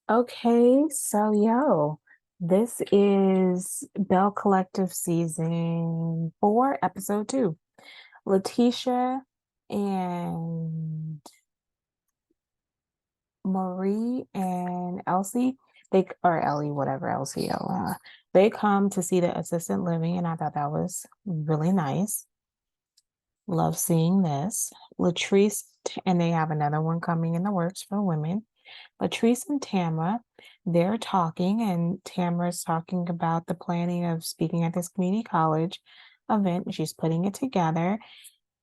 Okay, this is Belle Collective season 4, episode 2. Letitia and Marie and Elsie, or Ellie, whatever, Elsie, they come to see the assistant living, and I thought that was really nice. Love seeing this. Latrice, and they have another one coming in the works for women. Latrice and Tamara, they're talking, and Tamara's talking about the planning of speaking at this community college event. She's putting it together.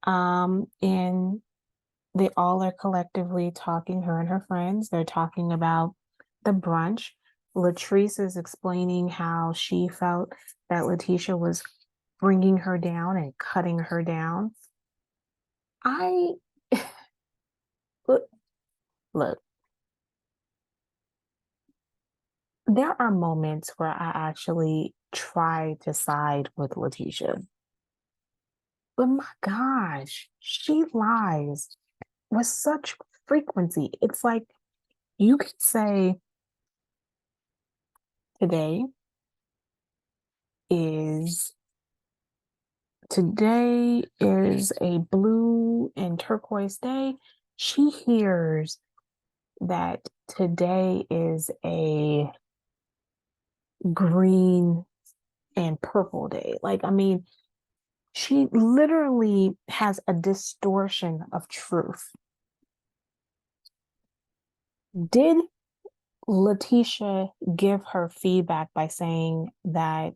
And they all are collectively talking, her and her friends. They're talking about the brunch. Latrice is explaining how she felt that Letitia was bringing her down and cutting her down. I look, look, there are moments where I actually try to side with Letitia. But my gosh, she lies with such frequency. It's like you could say today is today is a blue and turquoise day. She hears that today is a green and purple day. Like, I mean, she literally has a distortion of truth. Did Letitia give her feedback by saying that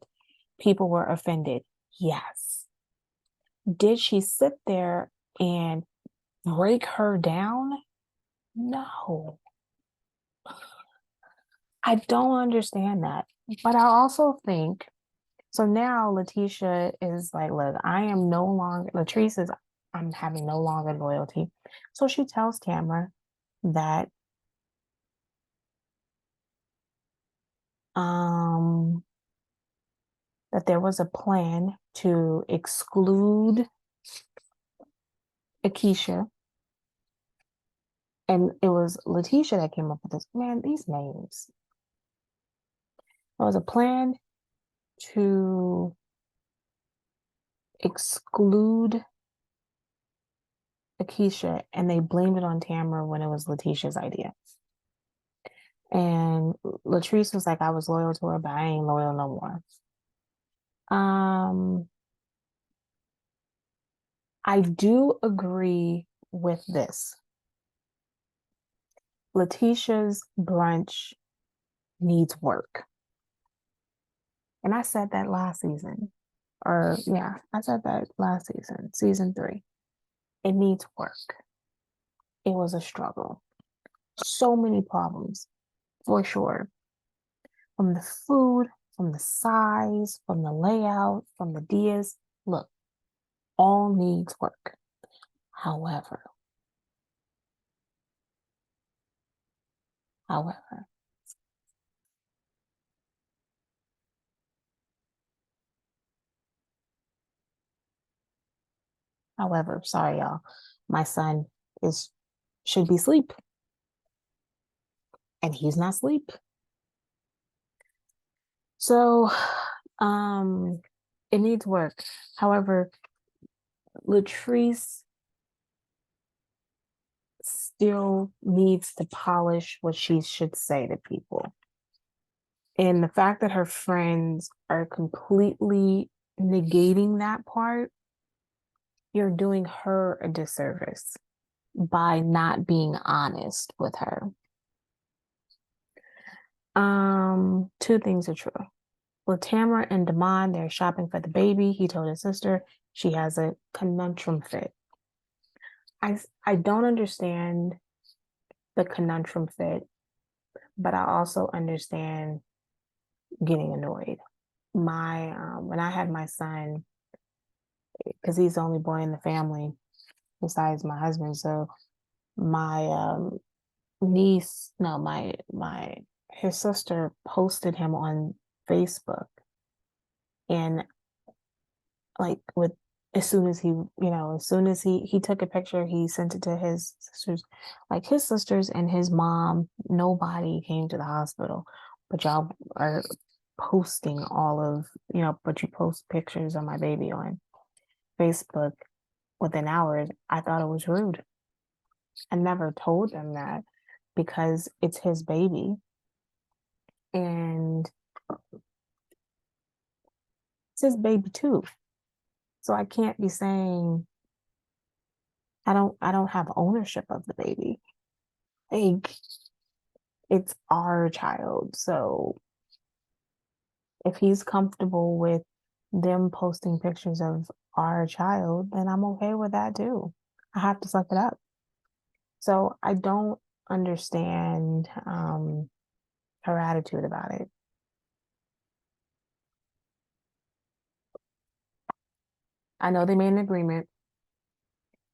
people were offended? Yes. Did she sit there and break her down? No. I don't understand that. But I also think so now Letitia is like, look, I am no longer, Latrice is, I'm having no longer loyalty. So she tells Tamara that um that there was a plan to exclude Akeisha. And it was Letitia that came up with this. Man, these names. There was a plan to exclude Akeisha, and they blamed it on Tamara when it was Letitia's idea. And Latrice was like, I was loyal to her, but I ain't loyal no more. Um, I do agree with this. Letitia's brunch needs work. And I said that last season. Or yeah, I said that last season, season 3. It needs work. It was a struggle. So many problems, for sure. From the food, from the size, from the layout, from the dias. Look, all needs work. However, however, sorry y'all, my son is should be asleep, and he's not asleep. So, um, it needs work. However, Latrice still needs to polish what she should say to people. And the fact that her friends are completely negating that part, you're doing her a disservice by not being honest with her. Two things are true. With Tamara and Damon, they're shopping for the baby. He told his sister she has a conundrum fit. I don't understand the conundrum fit, but I also understand getting annoyed. My when I had my son, because he's the only boy in the family besides my husband, so my niece, no, my his sister posted him on Facebook, and like with as soon as as soon as he took a picture, he sent it to his sisters, like his sisters and his mom. Nobody came to the hospital, but y'all are posting all of, but you post pictures of my baby on Facebook within hours. I thought it was rude. I never told them that because it's his baby and it's his baby too. So I can't be saying I don't have ownership of the baby. Like, it's our child. So if he's comfortable with them posting pictures of our child, then I'm okay with that too. I have to suck it up. So I don't understand her attitude about it. I know they made an agreement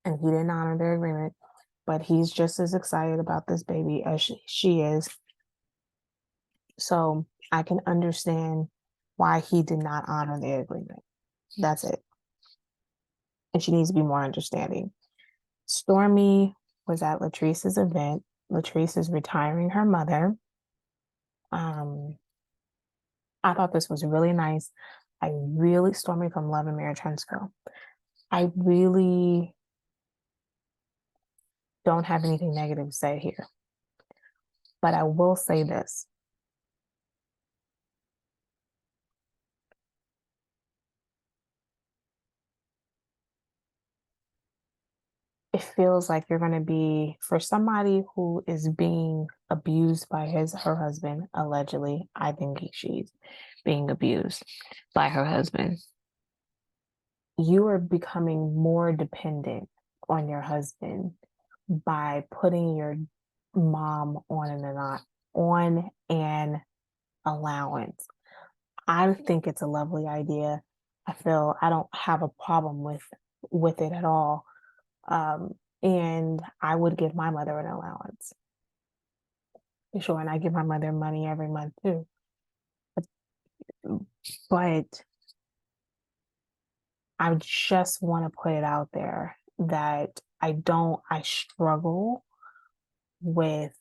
and he didn't honor their agreement, but he's just as excited about this baby as she is. So I can understand why he did not honor the agreement. That's it. And she needs to be more understanding. Stormy was at Latrice's event. Latrice is retiring her mother. Um, I thought this was really nice. Stormy from Love and Marriage Huntsville. I really don't have anything negative to say here, but I will say this. It feels like you're going to be, for somebody who is being abused by her husband, allegedly. I think she's being abused by her husband. You are becoming more dependent on your husband by putting your mom on an allowance. I think it's a lovely idea. I don't have a problem with it at all. And I would give my mother an allowance. Sure, and I give my mother money every month too. But I just want to put it out there that I struggle with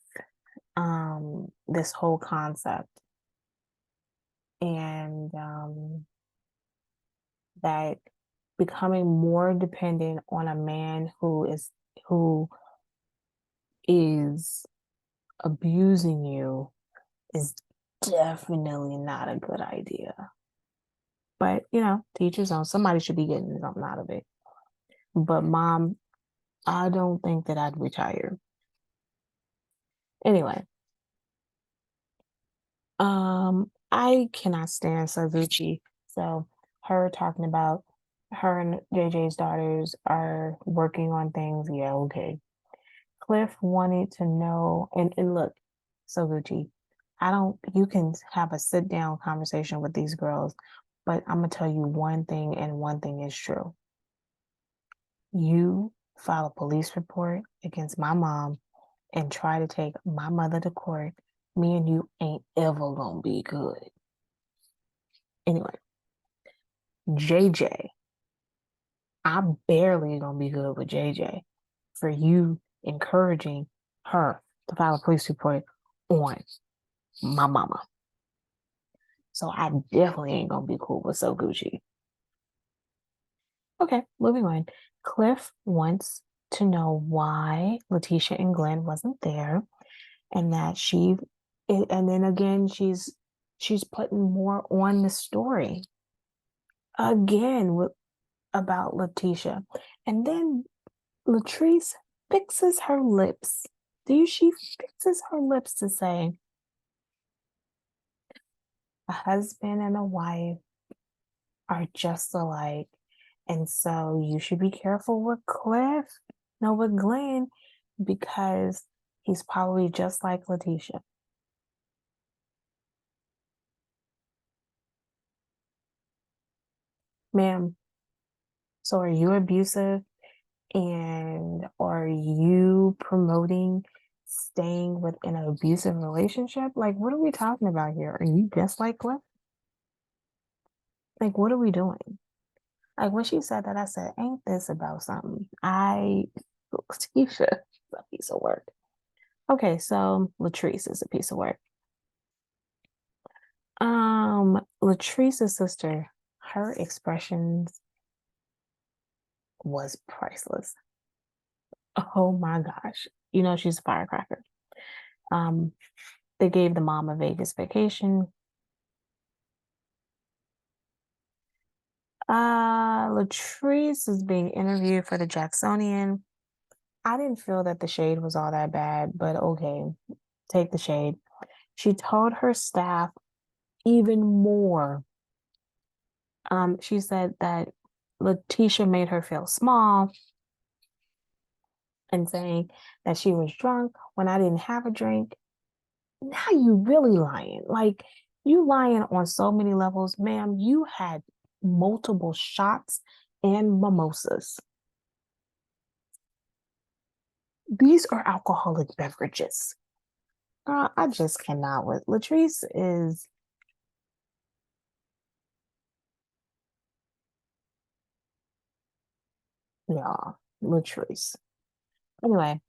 this whole concept, and that becoming more dependent on a man who is abusing you is definitely not a good idea. But teachers on somebody should be getting something out of it. But mom, I don't think that I'd retire. Anyway, I cannot stand Saguchi. So her talking about her and JJ's daughters are working on things. Yeah, okay. Cliff wanted to know, and look, Saguchi, you can have a sit down conversation with these girls, but I'm gonna tell you one thing, and one thing is true. You file a police report against my mom and try to take my mother to court, me and you ain't ever gonna be good. Anyway, JJ, I'm barely gonna be good with JJ for you encouraging her to file a police report on my mama. So I definitely ain't gonna be cool with So Gucci. Okay, moving on. Cliff wants to know why Letitia and Glenn wasn't there, and and then again she's putting more on the story again about Letitia, and then Latrice fixes her lips. She fixes her lips to say a husband and a wife are just alike. And so you should be careful with with Glenn, because he's probably just like Letitia. Ma'am, so are you abusive, and are you promoting staying within an abusive relationship? Like, what are we talking about here? Are you just like Cliff? Like, what are we doing? Like when she said that, I said, "Ain't this about something?" I, Tisha, a piece of work. Okay, so Latrice is a piece of work. Latrice's sister, her expressions was priceless. Oh my gosh. You know she's a firecracker. Um, they gave the mom a Vegas vacation. Latrice is being interviewed for the Jacksonian. I didn't feel that the shade was all that bad, but okay, take the shade. She told her staff even more. She said that Letitia made her feel small and saying that she was drunk when I didn't have a drink. Now you really lying. Like you lying on so many levels, ma'am. You had multiple shots and mimosas. These are alcoholic beverages. I just cannot with Latrice is yeah, Latrice. Anyway,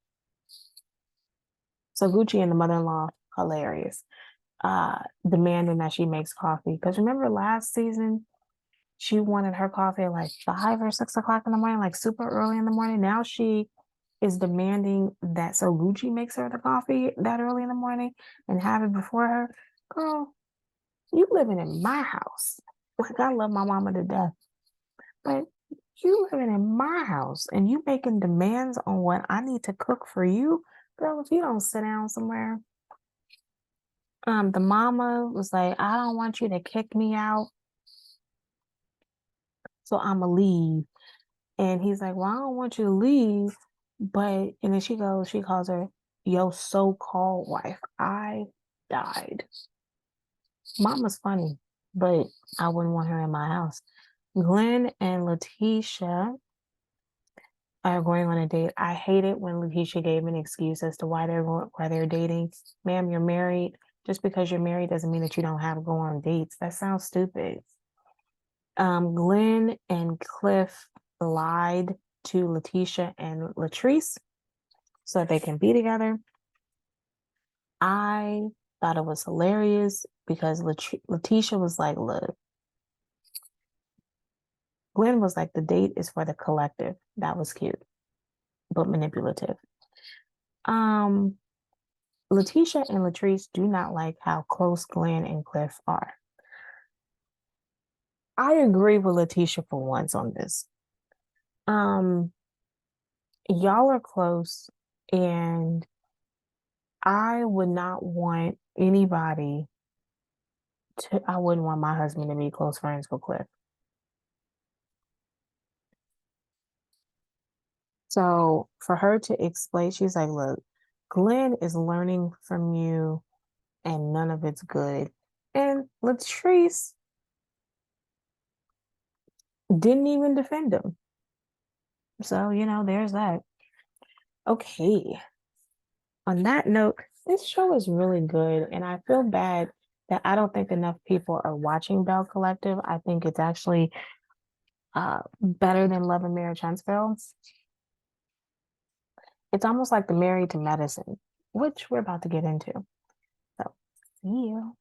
so Gucci and the mother-in-law, hilarious. Demanding that she makes coffee. Because remember last season, she wanted her coffee at like 5 or 6 o'clock in the morning, like super early in the morning. Now she is demanding that so Gucci makes her the coffee that early in the morning and have it before her. Girl, you living in my house. Like I love my mama to death. But you living in my house and you making demands on what I need to cook for you, girl, if you don't sit down somewhere. The mama was like, I don't want you to kick me out, so I'ma leave. And he's like, well, I don't want you to leave, but and then she calls her your so-called wife. I died. Mama's funny, but I wouldn't want her in my house. Glenn and Letitia are going on a date. I hate it when Letitia gave an excuse as to why they're dating. Ma'am, you're married. Just because you're married doesn't mean that you don't have to go on dates. That sounds stupid. Glenn and Cliff lied to Letitia and Latrice so that they can be together. I thought it was hilarious because Letitia was like, look, Glenn was like, the date is for the collective. That was cute, but manipulative. Um, Letitia and Latrice do not like how close Glenn and Cliff are. I agree with Letitia for once on this. Um, y'all are close, and I would not want anybody to, I wouldn't want my husband to be close friends with Cliff. So for her to explain, she's like, look, Glenn is learning from you and none of it's good. And Latrice didn't even defend him. So, there's that. Okay. On that note, this show is really good. And I feel bad that I don't think enough people are watching Belle Collective. I think it's actually better than Love and Marriage Huntsville. It's almost like the Married to Medicine, which we're about to get into. So, see you.